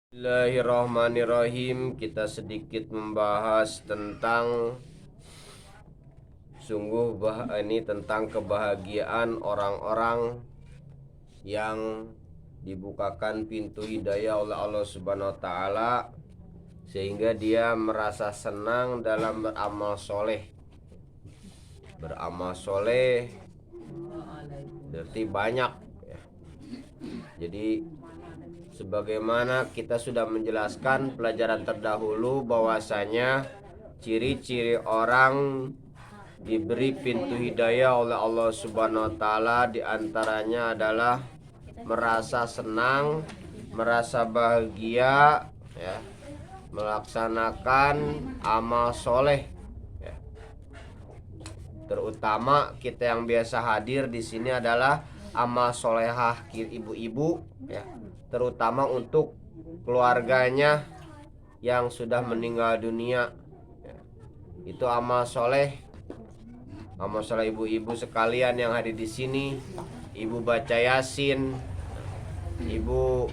Bismillahirrahmanirrahim. Kita sedikit membahas tentang ini tentang kebahagiaan orang-orang yang dibukakan pintu hidayah oleh Allah Subhanahu wa taala sehingga dia merasa senang dalam beramal soleh. Beramal soleh berarti banyak ya. Jadi sebagaimana kita sudah menjelaskan pelajaran terdahulu bahwasanya ciri-ciri orang diberi pintu hidayah oleh Allah Subhanahu wa taala diantaranya adalah merasa senang, merasa bahagia ya, melaksanakan amal soleh ya. Terutama kita yang biasa hadir di sini adalah amal solehah ibu-ibu ya, terutama untuk keluarganya yang sudah meninggal dunia ya. Itu amal soleh ibu-ibu sekalian yang hadir di sini. Ibu baca yasin, ibu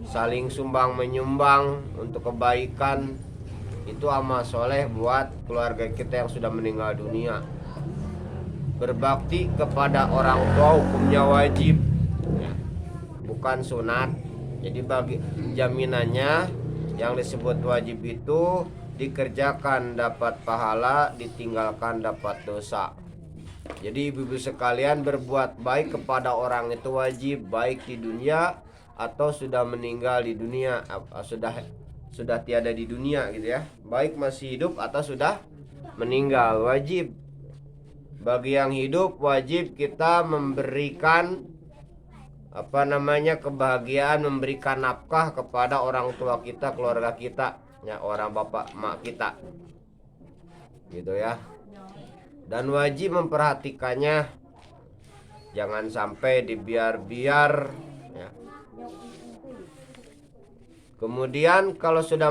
saling sumbang menyumbang untuk kebaikan, itu amal soleh buat keluarga kita yang sudah meninggal dunia. Berbakti kepada orang tua hukumnya wajib ya, bukan sunat. Jadi bagi jaminannya yang disebut wajib itu dikerjakan dapat pahala, ditinggalkan dapat dosa. Jadi ibu-ibu sekalian, berbuat baik kepada orang itu wajib, baik di dunia atau sudah meninggal di dunia, sudah tiada di dunia gitu ya. Baik masih hidup atau sudah meninggal, wajib. Bagi yang hidup wajib kita memberikan kebahagiaan, memberikan nafkah kepada orang tua kita, keluarga kita ya, orang bapak emak kita gitu ya. Dan wajib memperhatikannya, jangan sampai dibiar-biar ya. Kemudian kalau sudah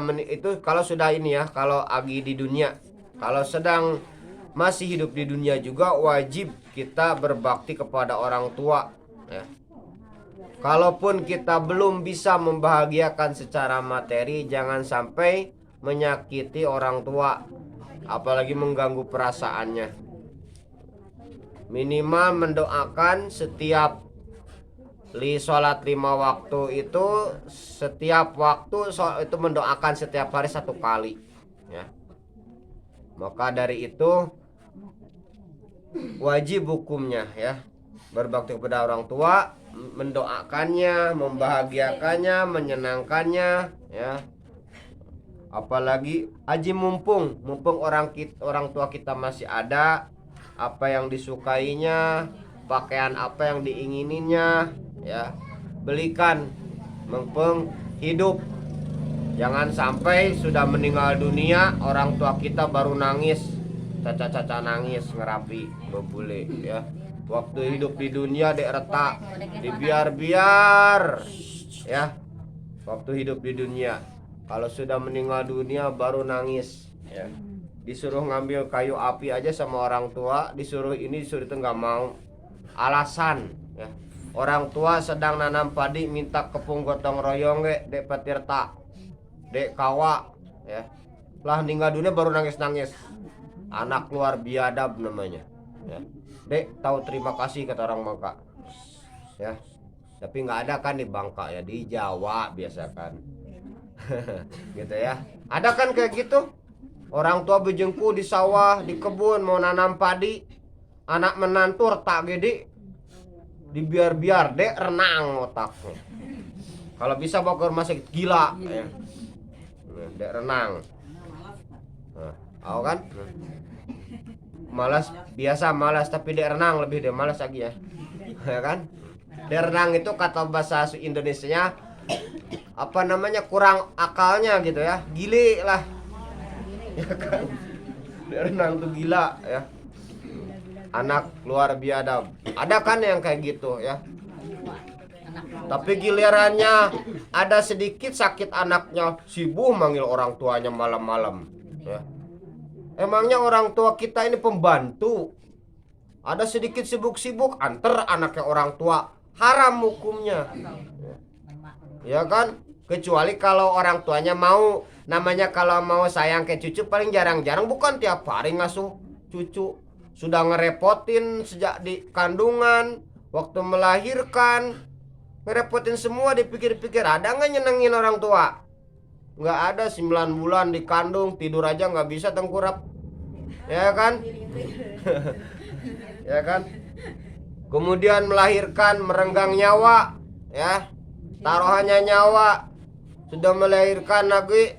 kalau lagi di dunia, kalau sedang masih hidup di dunia juga wajib kita berbakti kepada orang tua ya. Kalaupun kita belum bisa membahagiakan secara materi, jangan sampai menyakiti orang tua, apalagi mengganggu perasaannya. Minimal mendoakan setiap sholat 5 waktu itu, setiap waktu itu mendoakan setiap hari 1 kali ya. Maka dari itu wajib hukumnya ya, berbakti kepada orang tua, mendoakannya, membahagiakannya, menyenangkannya ya. Apalagi haji mumpung orang tua kita masih ada, apa yang disukainya, pakaian apa yang diingininya ya, belikan mumpung hidup. Jangan sampai sudah meninggal dunia orang tua kita baru nangis, caca-caca nangis ngerapi bebule ya. Waktu hidup di dunia dek retak, dibiar-biar ya. Waktu hidup di dunia, kalau sudah meninggal dunia baru nangis ya. Disuruh ngambil kayu api aja sama orang tua, disuruh itu nggak mau, alasan ya. Orang tua sedang nanam padi minta kepung gotong royong dek petirta, dek kawa ya. Lah meninggal dunia baru nangis-nangis. Anak luar biadab namanya ya. Dek tahu terima kasih kata orang Bangka ya. Tapi nggak ada kan di Bangka ya, di Jawa biasa kan. Gitu ya. Ada kan kayak gitu? Orang tua bejengku di sawah, di kebun mau nanam padi, anak menantu retak gede, dibiar-biar dek renang otaknya. Kalau bisa bawa ke rumah sakit gila ya. Dek renang. Tahu kan? Malas, biasa malas, tapi dek renang lebih dek malas lagi ya. Ya kan? Dek renang itu kata bahasa Indonesianya kurang akalnya gitu ya. Gile lah. Ya kan? Dek renang tuh gila ya. Anak luar biadab. Ada kan yang kayak gitu ya. Tapi gilirannya ada sedikit sakit anaknya, sibuk manggil orang tuanya malam-malam ya. Emangnya orang tua kita ini pembantu? Ada sedikit sibuk-sibuk antar anaknya orang tua, haram hukumnya. Ya kan? Kecuali kalau orang tuanya mau. Namanya kalau mau sayang ke cucu paling jarang-jarang, bukan tiap hari ngasuh cucu. Sudah ngerepotin sejak di kandungan, waktu melahirkan, ngerepotin semua. Dipikir-pikir ada nggak nyenengin orang tua? Nggak ada. 9 bulan dikandung, tidur aja nggak bisa tengkurap, ya kan? Ya kan? Kemudian melahirkan, merenggang nyawa, ya, taruhannya nyawa. Sudah melahirkan lagi,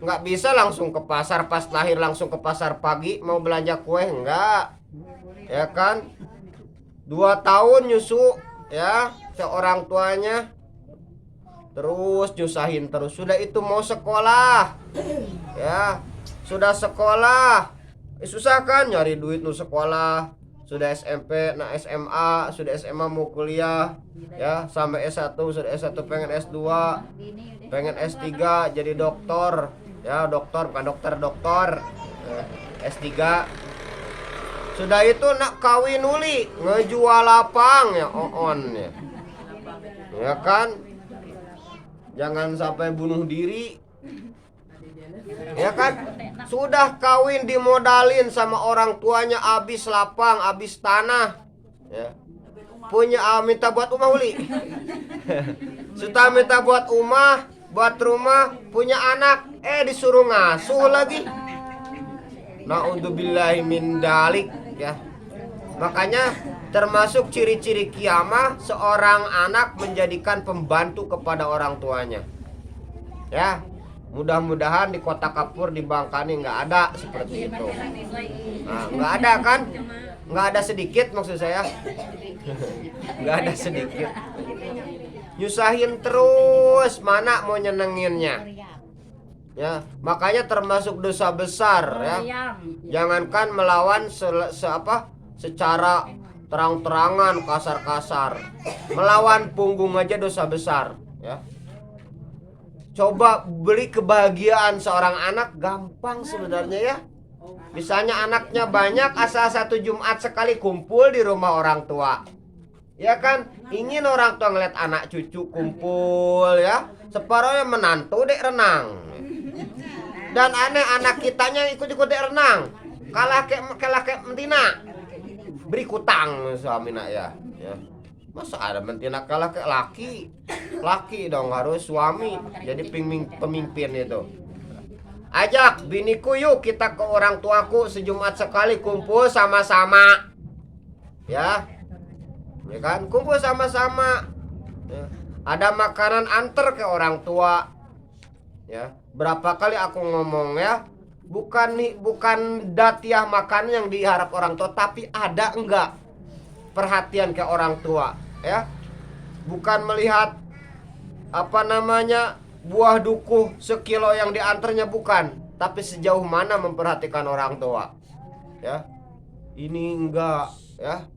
nggak bisa langsung ke pasar, pas lahir langsung ke pasar pagi mau belanja kue, enggak, ya kan? 2 tahun nyusu, ya, seorang tuanya, terus nyusahin terus. Sudah itu mau sekolah, ya, sudah sekolah, susah kan nyari duit nu sekolah. Sudah SMP, nah SMA, sudah SMA mau kuliah, ya, sampai S1, sudah S1 pengen S2, pengen S3 jadi dokter, ya, dokter bukan dokter, S3. Sudah itu nak kawin uli, ngejual lapang, ya, on, ya kan? Jangan sampai bunuh diri, ya kan? Sudah kawin dimodalin sama orang tuanya, habis lapang, habis tanah, ya. Punya minta buat rumah uli. Sudah minta buat rumah, punya anak, disuruh ngasuh lagi. Na'udzubillahi min dalik, ya. Makanya termasuk ciri-ciri kiamah, seorang anak menjadikan pembantu kepada orang tuanya, ya. Mudah-mudahan di Kota Kapur, di Bangkani nggak ada seperti itu. Nah, nggak ada kan? Nggak ada sedikit maksud saya. Nggak ada sedikit. Nyusahin terus, mana mau nyenenginnya? Ya, makanya termasuk dosa besar, ya. Jangankan melawan secara terang-terangan, kasar-kasar. Melawan punggung aja dosa besar, ya. Coba beli kebahagiaan seorang anak gampang sebenarnya, ya. Misalnya anaknya banyak, asal 1 Jumat sekali kumpul di rumah orang tua, ya kan? Ingin orang tua ngeliat anak cucu kumpul, ya. Separohnya menantu dek renang. Dan aneh, anak kitanya ikut-ikut dek renang. Kalah ke mentina. Beri kutang suami nak, ya. Masa ada mentina kalah ke laki? Laki dong, harus suami. Jadi pemimpin itu. Ajak biniku yuk kita ke orang tuaku sejumat sekali kumpul sama-sama. Ya. Ya kan? Kumpul sama-sama. Ya. Ada makanan antar ke orang tua. Ya. Berapa kali aku ngomong, ya. Bukan datiah makan yang diharap orang tua, tapi ada enggak perhatian ke orang tua, ya. Bukan melihat buah dukuh sekilo yang diantarnya, bukan, tapi sejauh mana memperhatikan orang tua, ya. Ini enggak, ya.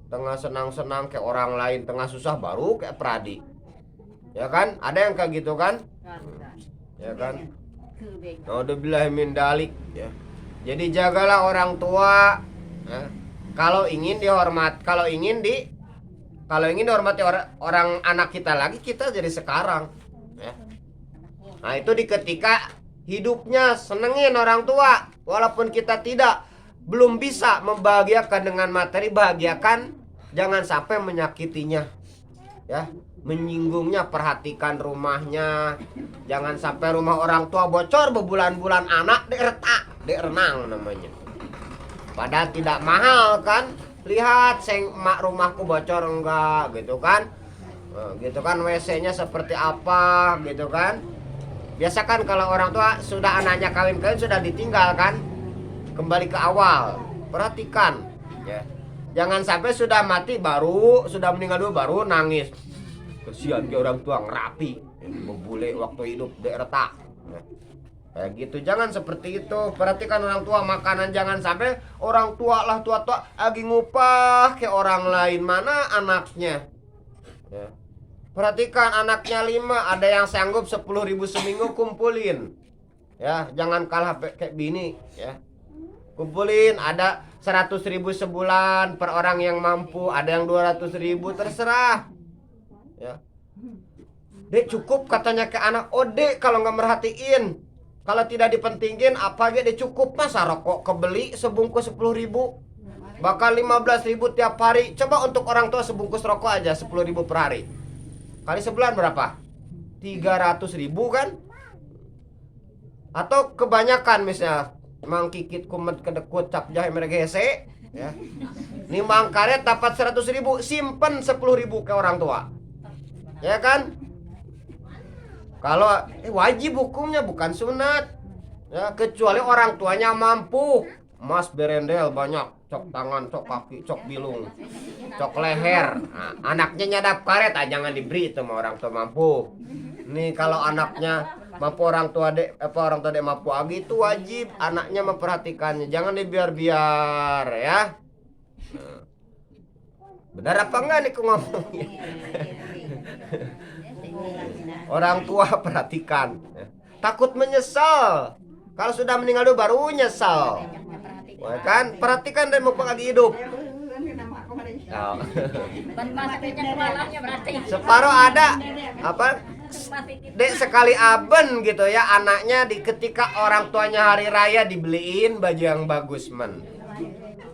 Tengah senang-senang kayak orang lain, tengah susah baru kayak Pradi, ya kan? Ada yang kayak gitu kan, ya kan? Na'udzubillahi min dalik, ya. Jadi jagalah orang tua, ya. Kalau ingin dihormati orang anak kita lagi, kita jadi sekarang, ya. Nah, itu di ketika hidupnya senengin orang tua, walaupun kita belum bisa membahagiakan dengan materi, bahagiakan, jangan sampai menyakitinya, ya. Menyinggungnya, perhatikan rumahnya. Jangan sampai rumah orang tua bocor berbulan-bulan, anak dek renang namanya. Padahal tidak mahal kan. Lihat mak rumahku bocor enggak, gitu kan. Gitu kan, WC-nya seperti apa, gitu kan. Biasa kan kalau orang tua sudah anaknya kawin-kawin sudah ditinggal kan. Kembali ke awal. Perhatikan, ya. Jangan sampai sudah mati sudah meninggal dulu baru nangis. Kesian ke orang tua ngerapi, bebule waktu hidup dek retak. Kayak gitu, jangan seperti itu. Perhatikan orang tua, makanan jangan sampai orang tua lagi ngupah ke orang lain, mana anaknya, ya. Perhatikan anaknya 5, ada yang sanggup 10.000 seminggu kumpulin, ya. Jangan kalah kayak bini, ya. Kumpulin, ada 100.000 sebulan per orang yang mampu, ada yang 200.000, terserah, ya. Dek cukup katanya ke anak. Oh dek kalau nggak merhatiin, kalau tidak dipentingin apa dek cukup. Masa rokok kebeli sebungkus 10.000, bakal 15.000 tiap hari. Coba untuk orang tua sebungkus rokok aja 10.000 per hari, kali sebulan berapa? 300.000 kan? Atau kebanyakan misalnya mang kikit kumet kedekut cap jahe mereka hese ya. Nih mang karet dapat 100.000, simpen 10.000 ke orang tua. Ya kan? Kalau wajib hukumnya bukan sunat. Ya, kecuali orang tuanya mampu. Mas berendel banyak, cok tangan, cok kaki, cok bilung, cok leher. Nah, anaknya nyadap karet, jangan diberi itu sama orang tua mampu. Nih kalau anaknya mampu, orang tua dek mampu agi, itu wajib anaknya memperhatikannya, jangan dibiar-biar ya. Nah, benar apa enggak nih ngomong? Orang tua perhatikan, takut menyesal. Kalau sudah meninggal dulu baru nyesal. Wah, kan perhatikan dan mumpung lagi hidup. Separuh ada apa? Dek sekali aben gitu ya, anaknya ketika orang tuanya hari raya dibeliin baju yang bagus men.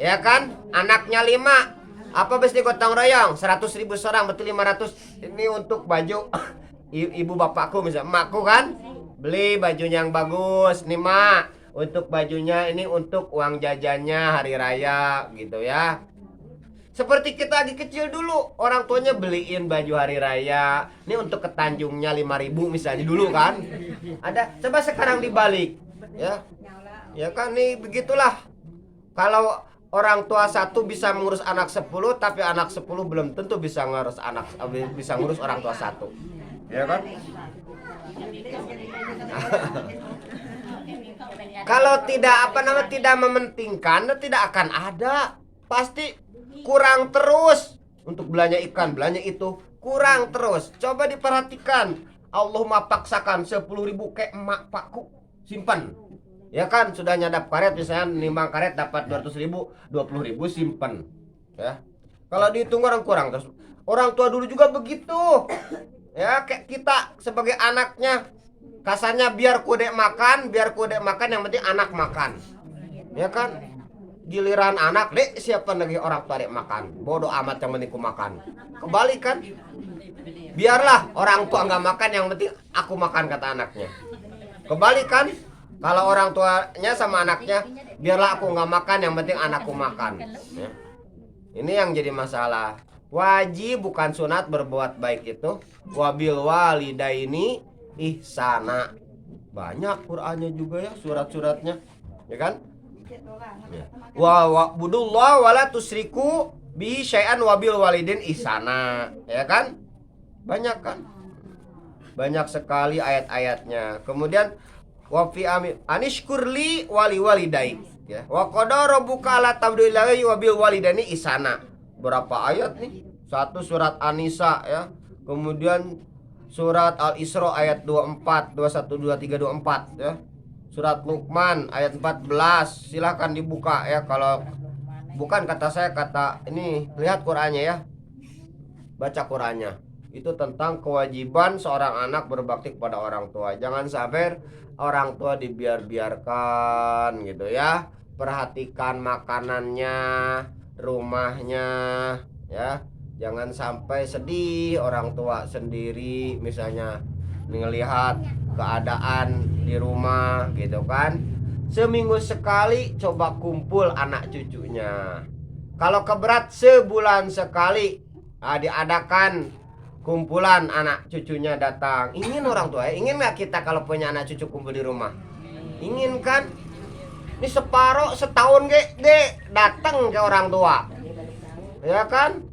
Ya kan? Anaknya 5. Apa bes digotong royong 100.000 seorang, berarti 500. Ini untuk baju ibu bapakku misalnya, emakku kan beli bajunya yang bagus nih mak, untuk bajunya ini untuk uang jajannya hari raya gitu ya. Seperti kita lagi kecil dulu, orang tuanya beliin baju hari raya, ini untuk ke Tanjungnya 5.000 misalnya dulu kan. Ada, coba sekarang dibalik ya. Ya kan nih begitulah. Kalau orang tua satu bisa mengurus anak 10, tapi anak 10 belum tentu bisa ngurus orang tua satu. Ya kan? Kalau tidak mementingkan, tidak akan ada. Pasti kurang terus. Untuk belanja ikan, belanja itu kurang terus. Coba diperhatikan. Allahumma paksakan 10.000 ke emak pakku, simpan. Ya kan, sudah nyadap karet misalnya nimbang karet dapat 200.000, 20.000 simpan. Ya. Kalau dihitung orang kurang terus. Orang tua dulu juga begitu. Ya, kayak kita sebagai anaknya, kasarnya biar kudek makan, yang penting anak makan. Ya kan? Giliran anak, dek siapa lagi orang tua dek makan. Bodoh amat yang penting ku makan. Kebalik kan? Biarlah orang tua nggak makan, yang penting aku makan kata anaknya. Kebalik kan? Kalau orang tuanya sama anaknya, biarlah aku nggak makan, yang penting anakku makan. Ya. Ini yang jadi masalah. Wajib bukan sunat berbuat baik itu. Wabil walidaini ihsana. Banyak Qur'annya juga ya, surat-suratnya. Ya kan? Ya. Wa budullah wala tusriku bi syai'an wabil walidin ihsana. Ya kan? Banyak kan? Banyak sekali ayat-ayatnya. Kemudian wa fi anishkurli wali walidai. Ya. Wa qadara rabbuka alla ta'budu illa wabil walidaini ihsana. Berapa ayat nih? Satu surat An-Nisa ya. Kemudian surat Al-Isra ayat 24, 21, 23, 24 ya. Surat Luqman ayat 14. Silahkan dibuka ya. Kalau bukan kata saya, kata ini, lihat Qur'annya ya. Baca Qur'annya. Itu tentang kewajiban seorang anak berbakti kepada orang tua. Jangan sampai orang tua dibiar-biarkan gitu ya. Perhatikan makanannya, rumahnya ya. Jangan sampai sedih orang tua sendiri misalnya ngelihat keadaan di rumah gitu kan. Seminggu sekali coba kumpul anak cucunya. Kalau keberat sebulan sekali diadakan kumpulan anak cucunya datang. Ingin orang tua ya? Ingin gak kita kalau punya anak cucu kumpul di rumah? Ingin kan? Ini separuh setahun deh datang ke orang tua. Ya kan?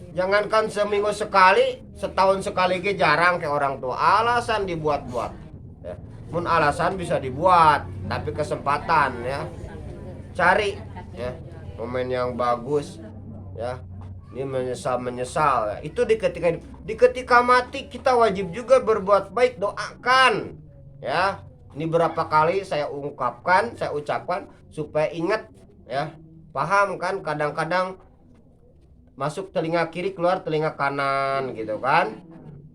Jangankan seminggu sekali, setahun sekali jarang ke orang tua. Alasan dibuat-buat ya. Mun alasan bisa dibuat, tapi kesempatan ya. Cari ya momen yang bagus ya. Ini menyesal ya. Itu di ketika mati kita wajib juga berbuat baik, doakan ya. Ini berapa kali saya ungkapkan, saya ucapkan supaya ingat ya. Paham kan, kadang-kadang masuk telinga kiri keluar telinga kanan gitu kan.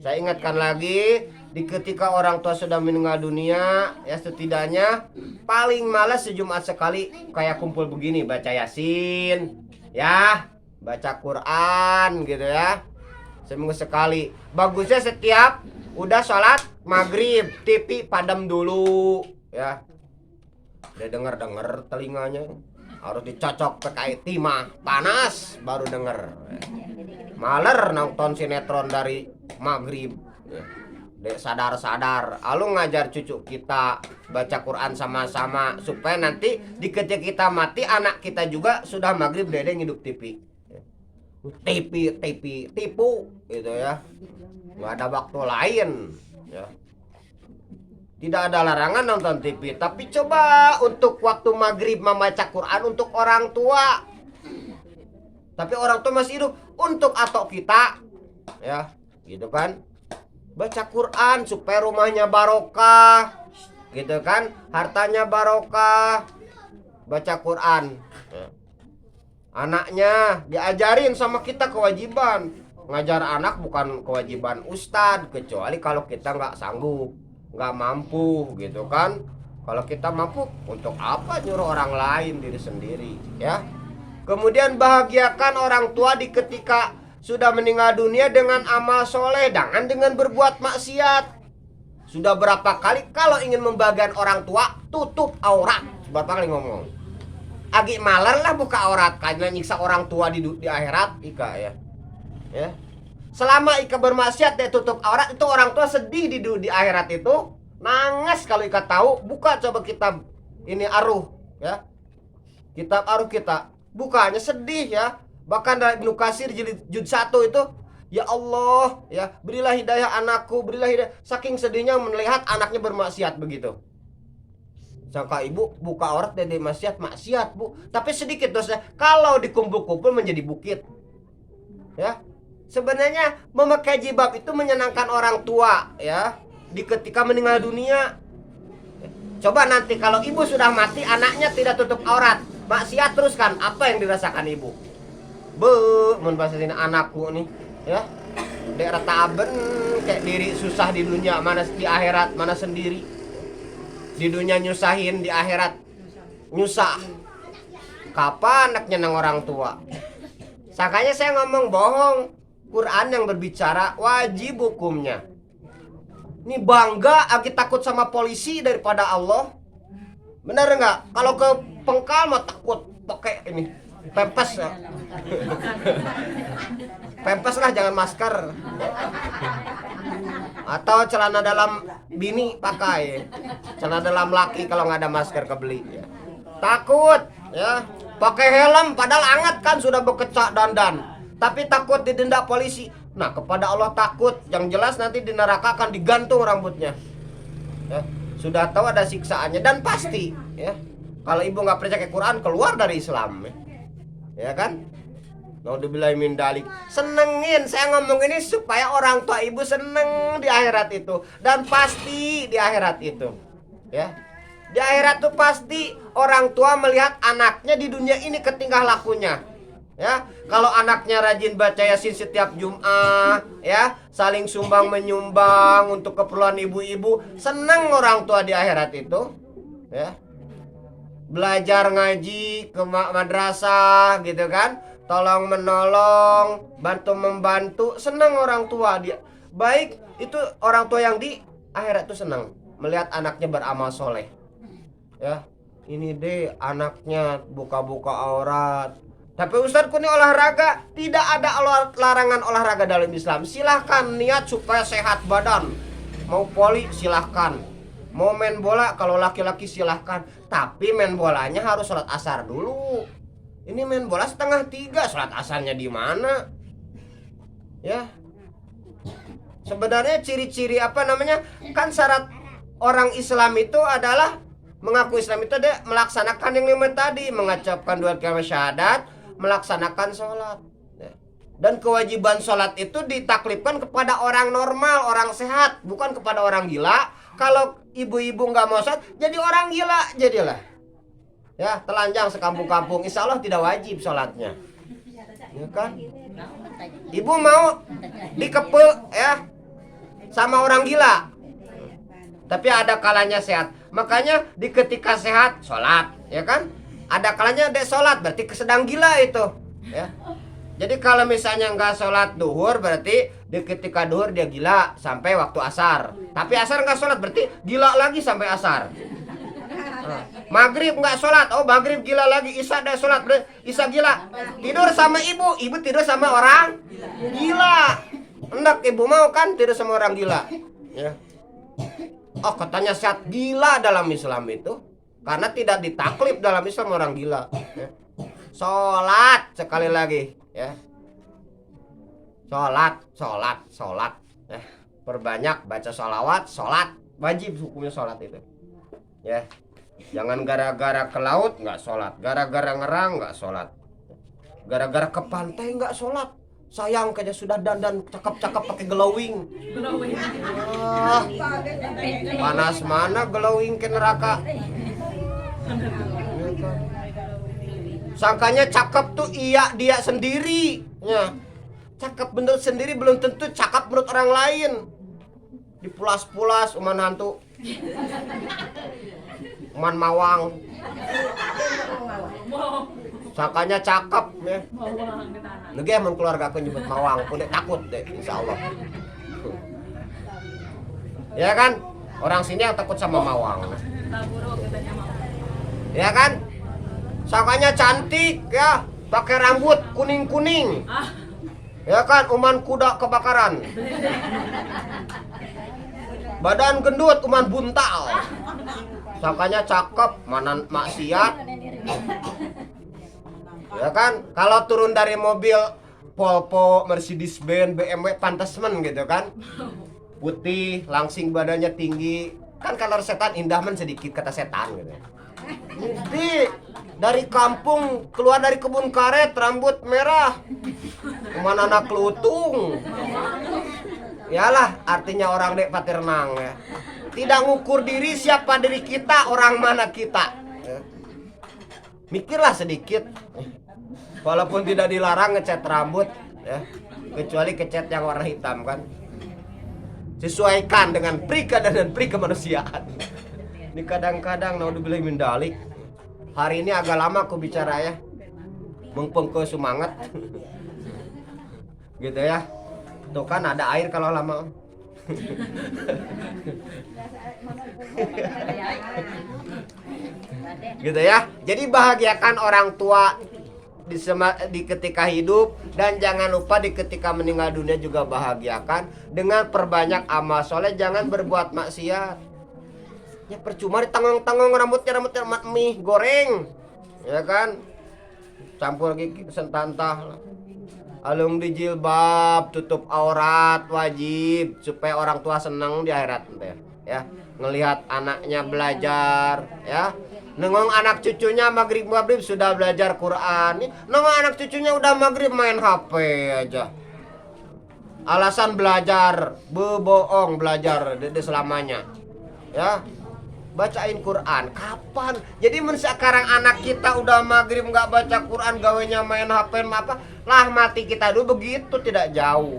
Saya ingatkan lagi, di ketika orang tua sudah meninggal dunia, ya setidaknya paling malas sejumat sekali kayak kumpul begini, baca Yasin, ya, baca Quran gitu ya, seminggu sekali. Bagusnya setiap udah sholat maghrib, TV padam dulu, ya. Dia denger telinganya, harus dicocok pakai timah panas baru denger. Maler nonton sinetron dari maghrib. Dek sadar-sadar, alung ngajar cucu kita baca Quran sama-sama supaya nanti di ketika kita mati anak kita juga sudah maghrib dede ngiduk TV. Tipu gitu ya. Nggak ada waktu lain ya. Tidak ada larangan nonton TV, tapi coba untuk waktu maghrib membaca Quran untuk orang tua. Tapi orang tua masih hidup, untuk atok kita ya, gitu kan. Baca Quran supaya rumahnya barokah, gitu kan, hartanya barokah. Baca Quran ya. Anaknya diajarin sama kita kewajiban. Ngajar anak bukan kewajiban ustadz, kecuali kalau kita nggak sanggup, nggak mampu gitu kan. Kalau kita mampu, untuk apa nyuruh orang lain, diri sendiri ya. Kemudian bahagiakan orang tua di ketika sudah meninggal dunia dengan amal soleh, jangan dengan berbuat maksiat. Sudah berapa kali kalau ingin membahagiakan orang tua, tutup aurat. Berapa kali ngomong, agi maler lah buka aurat, karena nyiksa orang tua di akhirat Ika ya. Ya, selama Ika bermaksiat dia tutup aurat, itu orang tua sedih di akhirat itu, nangis kalau Ika tahu. Buka coba kitab ini Aruh ya, kitab Aruh kita bukanya sedih ya. Bahkan dari Ibnu Katsir juz 1 itu, ya Allah ya, berilah hidayah anakku, berilah hidayah. Saking sedihnya melihat anaknya bermaksiat begitu. Sangka ibu buka aurat dari maksiat bu, tapi sedikit dosanya. Kalau dikumpul-kumpul menjadi bukit ya. Sebenarnya memakai jilbab itu menyenangkan orang tua ya, di ketika meninggal dunia. Coba nanti kalau ibu sudah mati, anaknya tidak tutup aurat, maksiat terus kan, apa yang dirasakan ibu? Mun bahasa sini anakku nih ya, dek retaben kayak diri susah di dunia, mana di akhirat mana sendiri. Di dunia nyusahin, di akhirat nyusah. Kapan anaknya nang orang tua? Makanya saya ngomong bohong. Quran yang berbicara wajib hukumnya. Ini bangga agi takut sama polisi daripada Allah. Benar nggak? Kalau ke pengkal mah takut pakai ini pempes ya. Pempes lah, jangan masker. Atau celana dalam bini pakai. Celana dalam laki kalau nggak ada masker kebeli ya. Takut ya. Pakai helm padahal anget kan, sudah bekecak dandan. Tapi takut didenda polisi. Nah, kepada Allah takut. Yang jelas nanti di neraka akan digantung rambutnya ya. Sudah tahu ada siksaannya. Dan pasti ya, kalau ibu nggak percaya Quran, keluar dari Islam ya kan. Naudzubillahi min dzalik. Senengin saya ngomong ini supaya orang tua ibu seneng di akhirat itu. Dan pasti di akhirat itu ya, di akhirat itu pasti orang tua melihat anaknya di dunia ini ketingkah lakunya ya. Kalau anaknya rajin baca Yasin setiap Jumat ya, saling sumbang menyumbang untuk keperluan ibu-ibu, seneng orang tua di akhirat itu ya. Belajar ngaji ke madrasah gitu kan, tolong menolong, bantu membantu, senang orang tua dia. Baik itu orang tua yang di akhirat itu senang melihat anaknya beramal soleh ya. Ini deh anaknya buka-buka aurat. Tapi Ustadz kuni olahraga, tidak ada larangan olahraga dalam Islam. Silahkan niat supaya sehat badan. Mau poli silahkan, mau main bola kalau laki-laki silahkan. Tapi main bolanya harus sholat asar dulu. Ini main bola 2:30, sholat asarnya di mana? Ya. Sebenarnya ciri-ciri apa namanya? Kan syarat orang Islam itu adalah mengaku Islam itu ada melaksanakan yang 5 tadi, mengucapkan 2 kalimat syahadat, melaksanakan sholat. Dan kewajiban sholat itu ditaklifkan kepada orang normal, orang sehat, bukan kepada orang gila. Kalau ibu-ibu nggak mau sholat, jadi orang gila jadilah. Ya, telanjang sekampung-kampung, insya Allah tidak wajib sholatnya. Ya kan? Ibu mau dikepe ya, sama orang gila. Tapi ada kalanya sehat. Makanya di ketika sehat sholat, ya kan? Ada kalanya dek sholat, berarti sedang gila itu, ya. Jadi kalau misalnya nggak sholat duhur, berarti di ketika duhur dia gila sampai waktu asar. Tapi asar nggak sholat, berarti gila lagi sampai asar. Maghrib nggak sholat, oh maghrib gila lagi. Isya dah sholat, isya gila. Tidur sama ibu, ibu tidur sama orang gila. Hendak ibu mau kan tidur sama orang gila, ya. Oh katanya sehat, gila dalam Islam itu karena tidak ditaklif dalam Islam orang gila, ya. Sholat sekali lagi, ya. Sholat, ya. Perbanyak baca sholawat, sholat wajib hukumnya sholat itu, ya. Jangan gara-gara ke laut nggak sholat, gara-gara ngerang nggak sholat, gara-gara ke pantai nggak sholat. Sayang kayaknya sudah dandan cakep-cakep pakai glowing. Panas mana glowing ke neraka. Sangkanya cakep tuh iya dia sendiri, ya. Cakep bener sendiri belum tentu cakep menurut orang lain. Dipulas-pulas uman hantu, uman mawang. Sangkanya cakep, ya. Nege mun keluarga aku nyebut mawang, udah takut deh, insyaallah. Ya kan? Orang sini yang takut sama mawang. Ya kan? Sangkanya cantik, ya, pakai rambut kuning-kuning. Ya kan, uman kuda kebakaran. Badan gendut, uman buntal. Sangkanya cakep, mana maksiat. Ya kan, kalau turun dari mobil Volvo, Mercedes Benz, BMW pantasmen gitu kan. Putih, langsing badannya tinggi. Kan kalau setan indah men sedikit kata setan gitu. Jadi dari kampung keluar dari kebun karet, rambut merah. Kemana anak lutung. Yalah artinya orang dek pati renang, ya. Tidak ngukur diri siapa diri kita, orang mana kita, ya. Mikirlah sedikit. Walaupun tidak dilarang ngecat rambut, ya, kecuali kecat yang warna hitam kan. Sesuaikan dengan pri keadaan dan pri kemanusiaan. Ini kadang-kadang naudzubillah min dalik. Hari ini agak lama aku bicara, ya. Mengpengke semangat. Gitu ya. Tuh kan ada air kalau lama. Gitu ya. Jadi bahagiakan orang tua di ketika hidup, dan jangan lupa di ketika meninggal dunia juga bahagiakan dengan perbanyak amal soleh, jangan berbuat maksiat. Ya percuma ditanggung-tanggung rambutnya mie goreng, ya kan, campur gigi sentantah. Alung di jilbab, tutup aurat wajib supaya orang tua senang di akhirat, ya. Ngelihat anaknya belajar, ya. Nengong anak cucunya maghrib sudah belajar Quran. Nengong anak cucunya udah maghrib main HP aja. Alasan belajar, bohong belajar de selamanya. Ya, bacain Quran. Kapan? Jadi sekarang anak kita udah maghrib nggak baca Quran, gawenya main HP apa? Lah mati kita dulu begitu tidak jauh.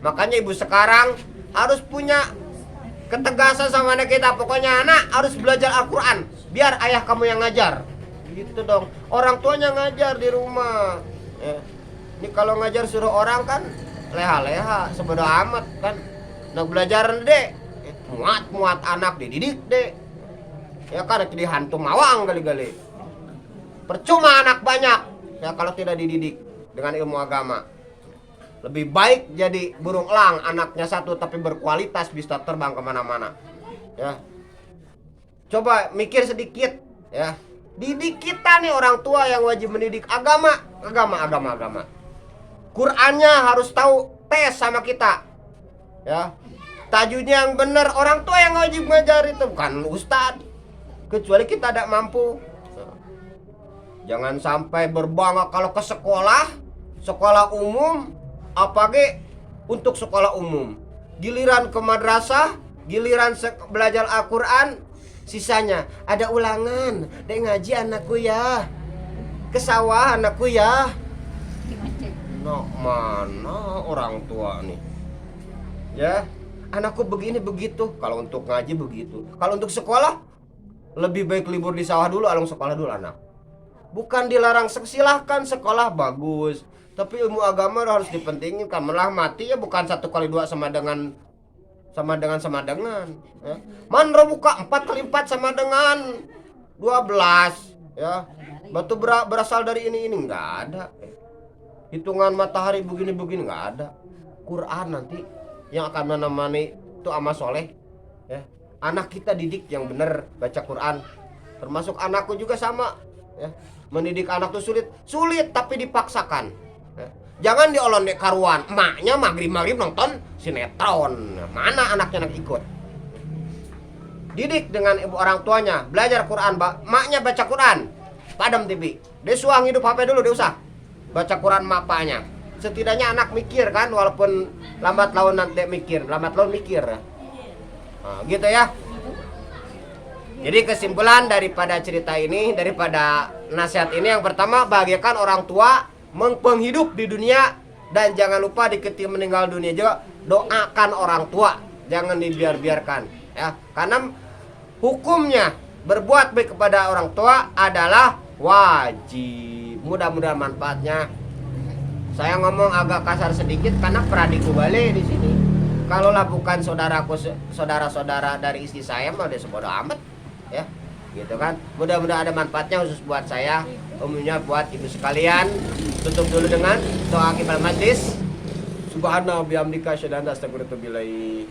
Makanya ibu sekarang harus punya ketegasan sama anak kita. Pokoknya anak harus belajar Al-Quran, biar ayah kamu yang ngajar. Gitu dong. Orang tuanya ngajar di rumah, ya. Ini kalau ngajar suruh orang kan leha-leha, sebodoh amat kan. Nak belajar dek, muat anak dididik dek. Ya kan jadi hantu mawang kali-kali. Percuma anak banyak, ya kalau tidak dididik dengan ilmu agama. Lebih baik jadi burung elang, anaknya satu tapi berkualitas, bisa terbang kemana-mana, ya. Coba mikir sedikit, ya. Didik kita nih orang tua yang wajib mendidik agama. Qurannya harus tahu, tes sama kita, ya. Tajwidnya yang benar, orang tua yang wajib ngajar itu, bukan ustadz. Kecuali kita tidak mampu. Jangan sampai berbangga kalau ke sekolah umum. Apalagi untuk sekolah umum, giliran ke madrasah, giliran belajar Al-Quran, sisanya ada ulangan. Dek ngaji anakku ya, ke sawah anakku ya. Nah, mana orang tua nih, ya. anakku begini begitu. Kalau untuk ngaji begitu. Kalau untuk sekolah, lebih baik libur di sawah dulu, alung sekolah dulu anak. Bukan dilarang, silahkan sekolah bagus. Tapi ilmu agama harus dipentingin. Kan malah mati ya bukan 1 kali 2 sama dengan ya. Manro buka 4 kali 4 sama dengan 12 ya. Batu berasal dari ini enggak ada. Hitungan matahari begini enggak ada. Quran nanti yang akan menemani itu amal soleh ya. Anak kita didik yang benar baca Quran. Termasuk anakku juga sama ya. Mendidik anak tuh sulit tapi dipaksakan ya. Jangan diolon dek karuan. Emaknya maghrib nonton sinetron. Mana anaknya nak ikut? Didik dengan ibu orang tuanya, belajar Quran, maknya baca Quran. Padam TV. Dia suang hidup HP dulu, dia usah baca Quran mapanya. Setidaknya anak mikir kan, walaupun lambat laun nanti mikir, lambat laun mikir. Nah, gitu ya. Jadi kesimpulan daripada cerita ini, daripada nasihat ini, yang pertama, bahagiakan orang tua, penghidup di dunia, dan jangan lupa di ketika meninggal dunia juga doakan orang tua, jangan dibiarkan ya, karena hukumnya berbuat baik kepada orang tua adalah wajib. Mudah-mudahan manfaatnya. Saya ngomong agak kasar sedikit karena peradiku balik di sini. Kalaulah bukan saudara-saudara dari istri saya mah udah sebodoh amat ya. Gitu kan. Mudah-mudahan ada manfaatnya khusus buat saya, umumnya buat ibu sekalian. Tutup dulu dengan doa kifal majlis. Subhanallah bihamdika asyhadu an la ilaha illa anta astaghfiruka wa atubu ilaik.